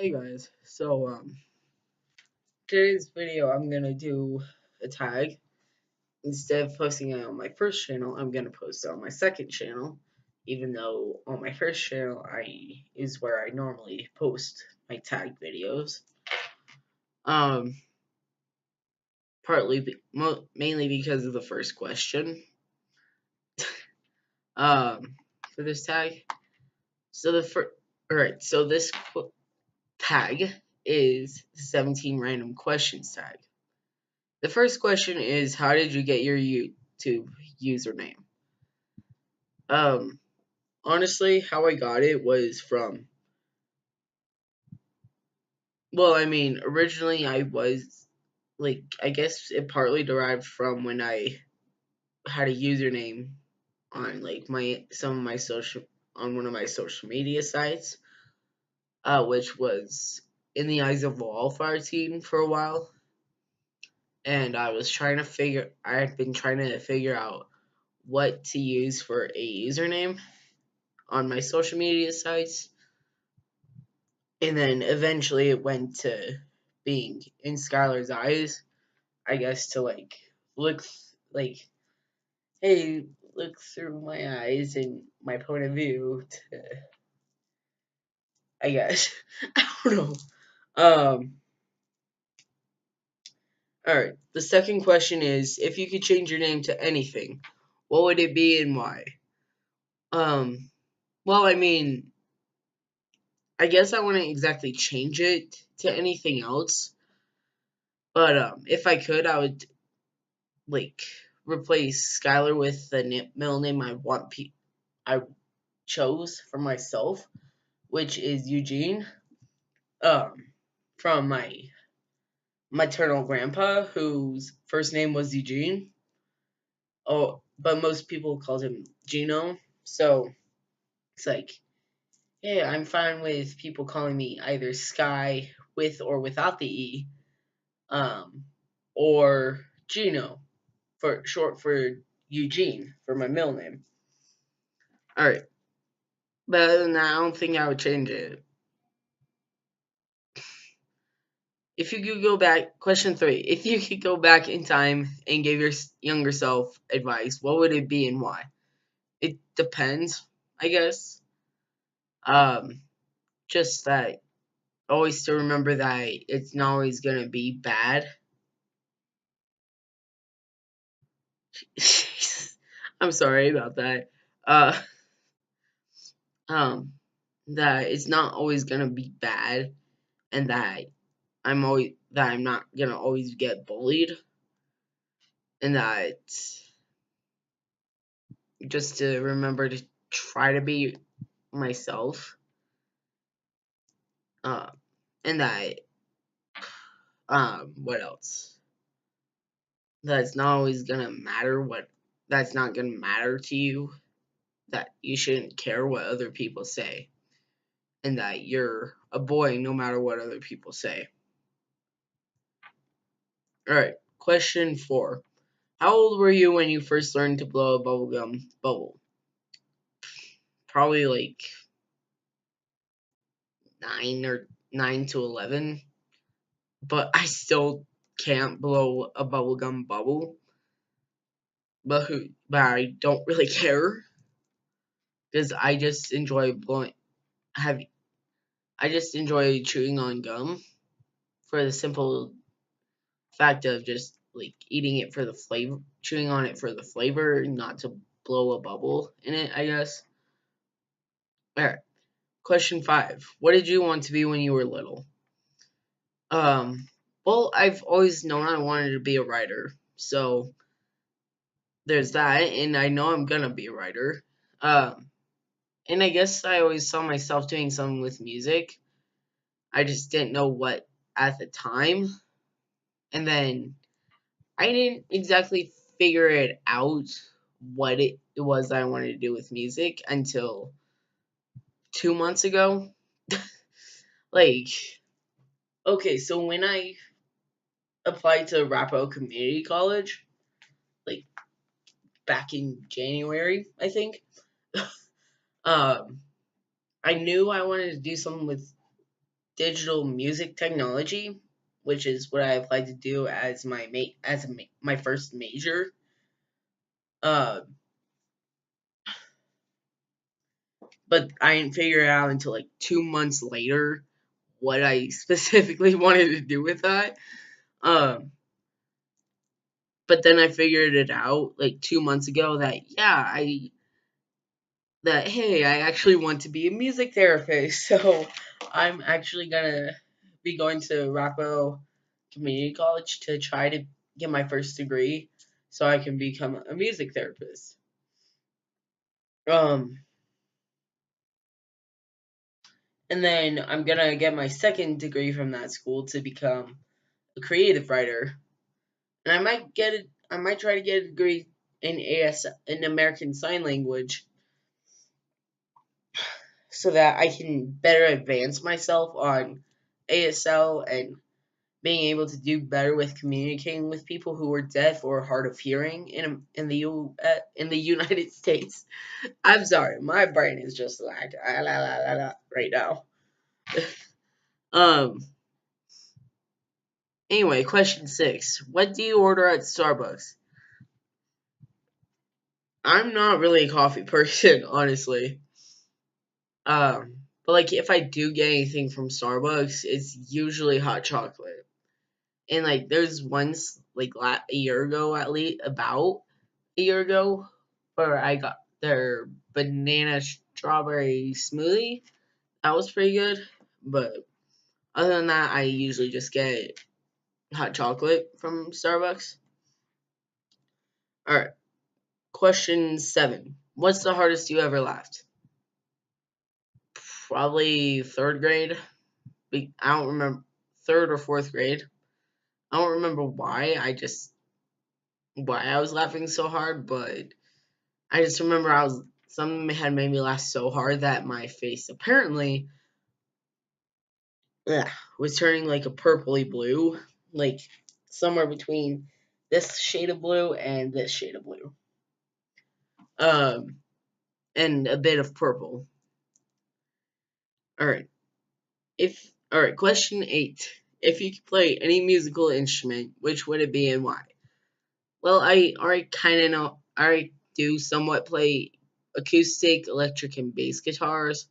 Hey guys, today's video I'm gonna do a tag. Instead of posting it on my first channel, I'm gonna post it on my second channel. Even though on my first channel is where I normally post my tag videos. Um, mainly because of the first question. Um, for this tag. So the first, alright. So this tag is the 17 random questions tag. The first question is, how did you get your YouTube username? Um, Honestly, how I got it was from, originally I was, I guess it partly derived from when I had a username on, on one of my social media sites, which was in the Eyes of the Wildfire team for a while. And I had been trying to figure out what to use for a username on my social media sites. And then eventually it went to being in Skylar's eyes, I guess, to look, like, hey, look through my eyes and my point of view to, I guess. I don't know. Alright, the second question is, if you could change your name to anything, what would it be and why? Um, well, I mean, I guess I wouldn't exactly change it to anything else. But if I could, I would like replace Skylar with the middle name I chose for myself, which is Eugene. Um, from my maternal grandpa, whose first name was Eugene. Oh, but most people called him Gino. So it's like, hey, I'm fine with people calling me either Sky with or without the E, um, or Gino for short for Eugene for my middle name. All right, but other than that, I don't think I would change it. If you could go back, question 3. If you could go back in time and give your younger self advice, what would it be and why? It depends, I guess. Um, just that always to remember that it's not always gonna be bad. I'm sorry about that. Uh, um, that it's not always gonna be bad, and that I'm not gonna always get bullied, and that just to remember to try to be myself, uh, and that what else? That's not always gonna matter that's not gonna matter to you. That you shouldn't care what other people say, and that you're a boy no matter what other people say. All right, question 4. How old were you when you first learned to blow a bubblegum bubble? Probably like 9 to 11, but I still can't blow a bubblegum bubble. But I don't really care because I just enjoy have I just enjoy chewing on gum for the simple fact of just like eating it for the flavor, chewing on it for the flavor, not to blow a bubble in it, I guess. All right. Question 5. What did you want to be when you were little? Um, well, I've always known I wanted to be a writer. So there's that, and I know I'm gonna be a writer. Um, and I guess I always saw myself doing something with music. I just didn't know what at the time. And then I didn't exactly figure it out what it was that I wanted to do with music until 2 months ago. Like, okay, so when I applied to Rapo Community College, like back in January, I think, um, I knew I wanted to do something with digital music technology, which is what I applied to do as my first major. Uh, but I didn't figure it out until like 2 months later what I specifically wanted to do with that. Um, but then I figured it out like 2 months ago that hey, I actually want to be a music therapist. So I'm actually gonna be going to Rockwell Community College to try to get my first degree so I can become a music therapist. Um, and then I'm gonna get my second degree from that school to become a creative writer. And I might try to get a degree in in American Sign Language so that I can better advance myself on ASL and being able to do better with communicating with people who are deaf or hard of hearing in the United States. I'm sorry, my brain is just like right now. Um. Anyway, question 6: what do you order at Starbucks? I'm not really a coffee person, honestly. But like if I do get anything from Starbucks, it's usually hot chocolate. And like there's once like a year ago, at least about a year ago, where I got their banana strawberry smoothie. That was pretty good. But other than that, I usually just get hot chocolate from Starbucks. All right, question 7: what's the hardest you ever laughed? Probably third grade. I don't remember, third or fourth grade. I don't remember why I was laughing so hard, but I just remember something had made me laugh so hard that my face apparently ugh, was turning like a purpley blue, like somewhere between this shade of blue and this shade of blue, um, and a bit of purple. All right, question 8: if you could play any musical instrument, which would it be and why? Well, I already kind of know. I already do somewhat play acoustic, electric, and bass guitars.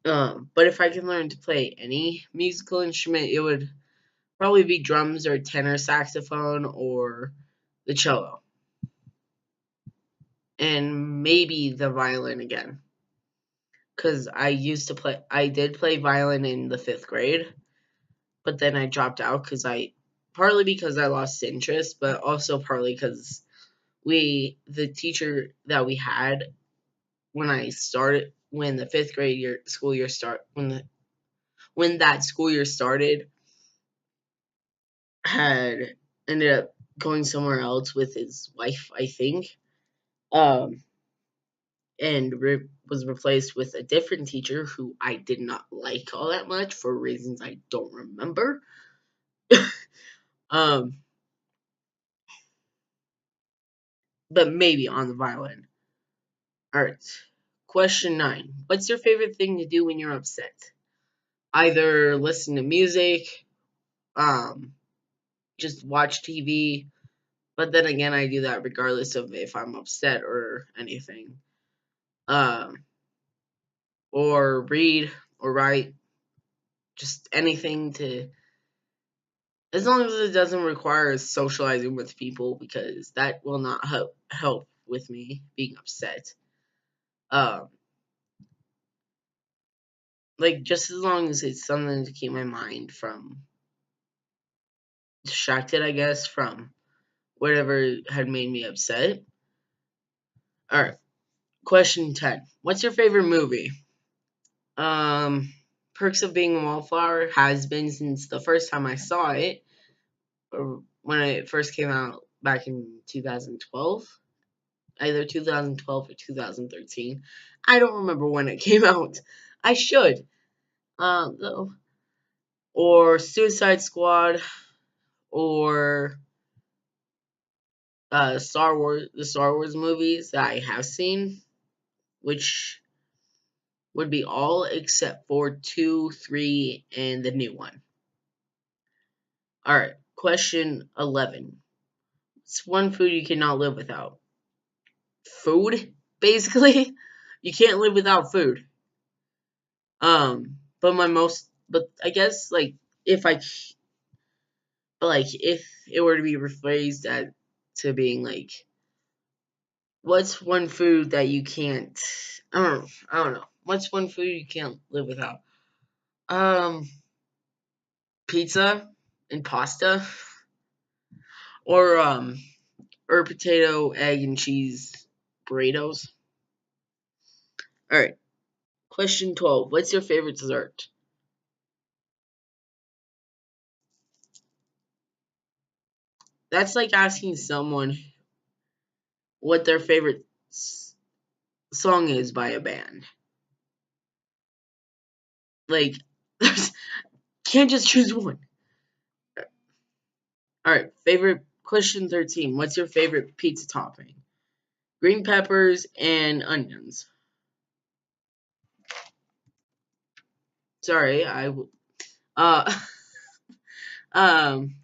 But if I can learn to play any musical instrument, it would probably be drums or tenor saxophone or the cello, and maybe the violin again. Cause I did play violin in the 5th grade, but then I dropped out partly because I lost interest, but also partly because the teacher that we had when the 5th grade school year when that school year started had ended up going somewhere else with his wife, I think, um, and was replaced with a different teacher who I did not like all that much for reasons I don't remember. um, but maybe on the violin. All right. Question 9: what's your favorite thing to do when you're upset? Either listen to music, um, just watch TV. But then again, I do that regardless of if I'm upset or anything. Um, or read or write, just anything to, as long as it doesn't require socializing with people, because that will not help with me being upset. Um, like just as long as it's something to keep my mind from distracted, I guess, from whatever had made me upset. All right, question 10: what's your favorite movie? Um, Perks of Being a Wallflower has been since the first time I saw it, or when it first came out back in 2012, either 2012 or 2013. I don't remember when it came out. I should, though. Or Suicide Squad, or the Star Wars movies that I have seen, which would be all except for 2, 3, and the new one. Alright, question 11. It's one food you cannot live without. Food, basically. You can't live without food. But I guess, if it were to be rephrased to being like, what's one food that you can't, I don't know. What's one food you can't live without? Um, Pizza and pasta, or potato, egg, and cheese burritos. All right. Question 12. What's your favorite dessert? That's like asking someone what their favorite song is by a band. Like, can't just choose one. All right. Favorite question 13. What's your favorite pizza topping? Green peppers and onions. Sorry, uh um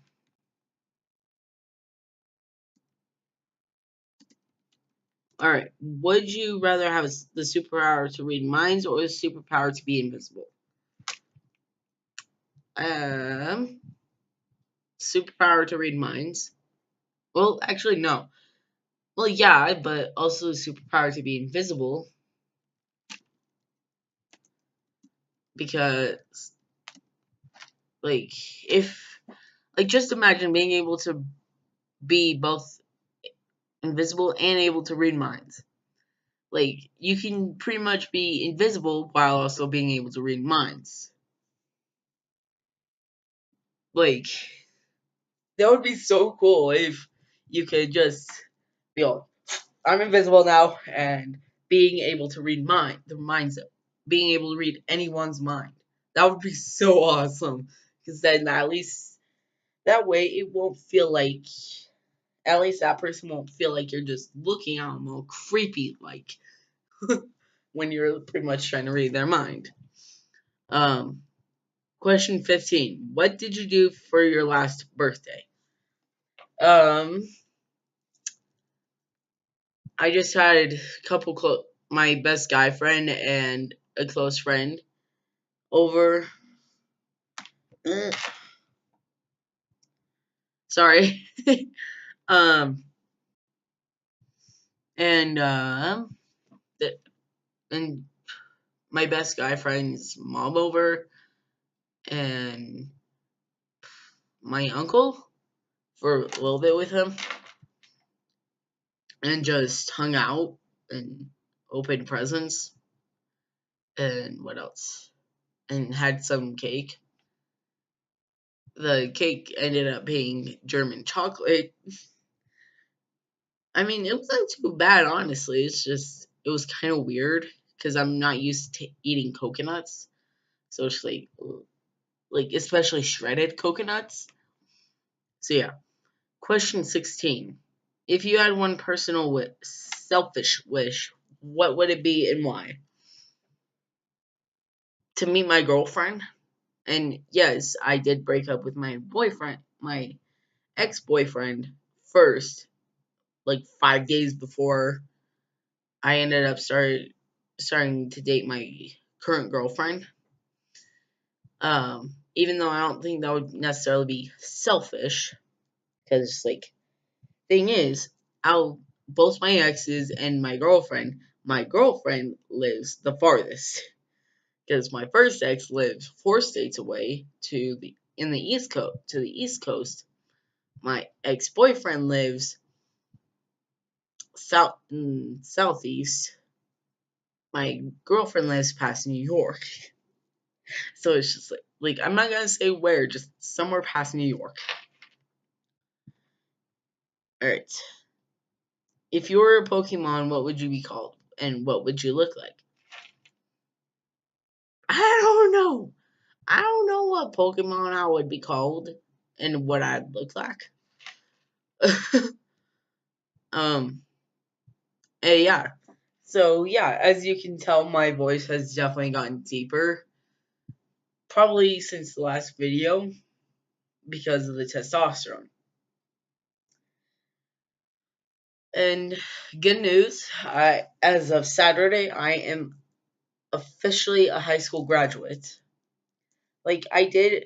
all right. Would you rather have the superpower to read minds or the superpower to be invisible? Um, Superpower to read minds. Well, actually, no. Well, yeah, but also the superpower to be invisible because, like, if just imagine being able to be both invisible and able to read minds. Like, you can pretty much be invisible while also being able to read minds. Like, that would be so cool if you could just be like, I'm invisible now, and being able to read the minds, being able to read anyone's mind. That would be so awesome. Because then at least that way it won't feel like, at least that person won't feel like you're just looking at them all creepy, like when you're pretty much trying to read their mind. Um, Question 15. What did you do for your last birthday? Um, I just had a my best guy friend and a close friend over. Mm, Sorry. um, and the, and my best guy friend's mom over, and my uncle for a little bit with him, and just hung out and opened presents, and what else? And had some cake. The cake ended up being German chocolate. I mean, it wasn't too bad, honestly. It's just, it was kind of weird because I'm not used to eating coconuts. So it's like especially shredded coconuts. So yeah. Question 16. If you had one personal selfish wish, what would it be and why? To meet my girlfriend. And yes, I did break up with my ex-boyfriend first, like 5 days before I ended up starting to date my current girlfriend. Even though I don't think that would necessarily be selfish, because thing is, out both my exes and my girlfriend lives the farthest, because my first ex lives 4 states away to the East Coast. My ex boyfriend lives southeast. My girlfriend lives past New York. So it's just I'm not gonna say where, just somewhere past New York. Alright. If you were a Pokemon, what would you be called? And what would you look like? I don't know. I don't know what Pokemon I would be called and what I'd look like. um yeah. So yeah, as you can tell, my voice has definitely gotten deeper, probably since the last video because of the testosterone. And good news, as of Saturday, I am officially a high school graduate. Like I did,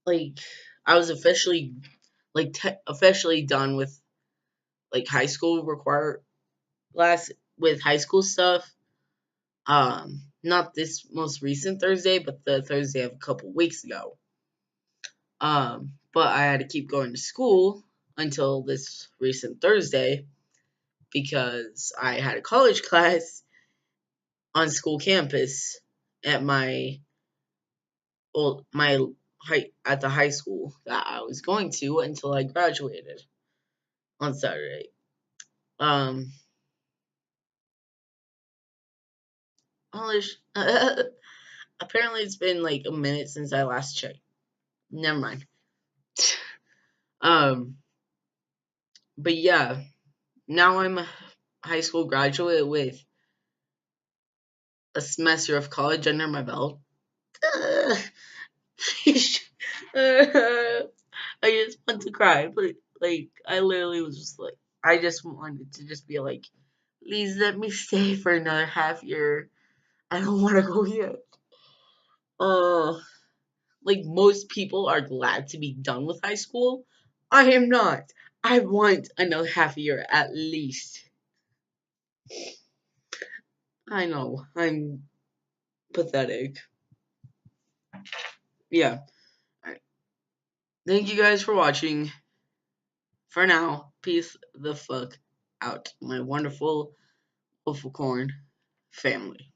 like I was officially officially done with like high school require last with high school stuff. Not this most recent Thursday, but the Thursday of a couple weeks ago. But I had to keep going to school until this recent Thursday because I had a college class on school campus at my at the high school that I was going to until I graduated on Saturday. Um, apparently it's been like a minute since I last checked. Never mind. Um, but yeah, now I'm a high school graduate with a semester of college under my belt. Uh, I just want to cry, but like I literally was just like I just wanted to just be like, please let me stay for another half year. I don't want to go yet. Uh, like most people are glad to be done with high school. I am not. I want another half year at least. I know. I'm pathetic. Yeah. Alright. Thank you guys for watching. For now, peace the fuck out, my wonderful Wolf Corn family.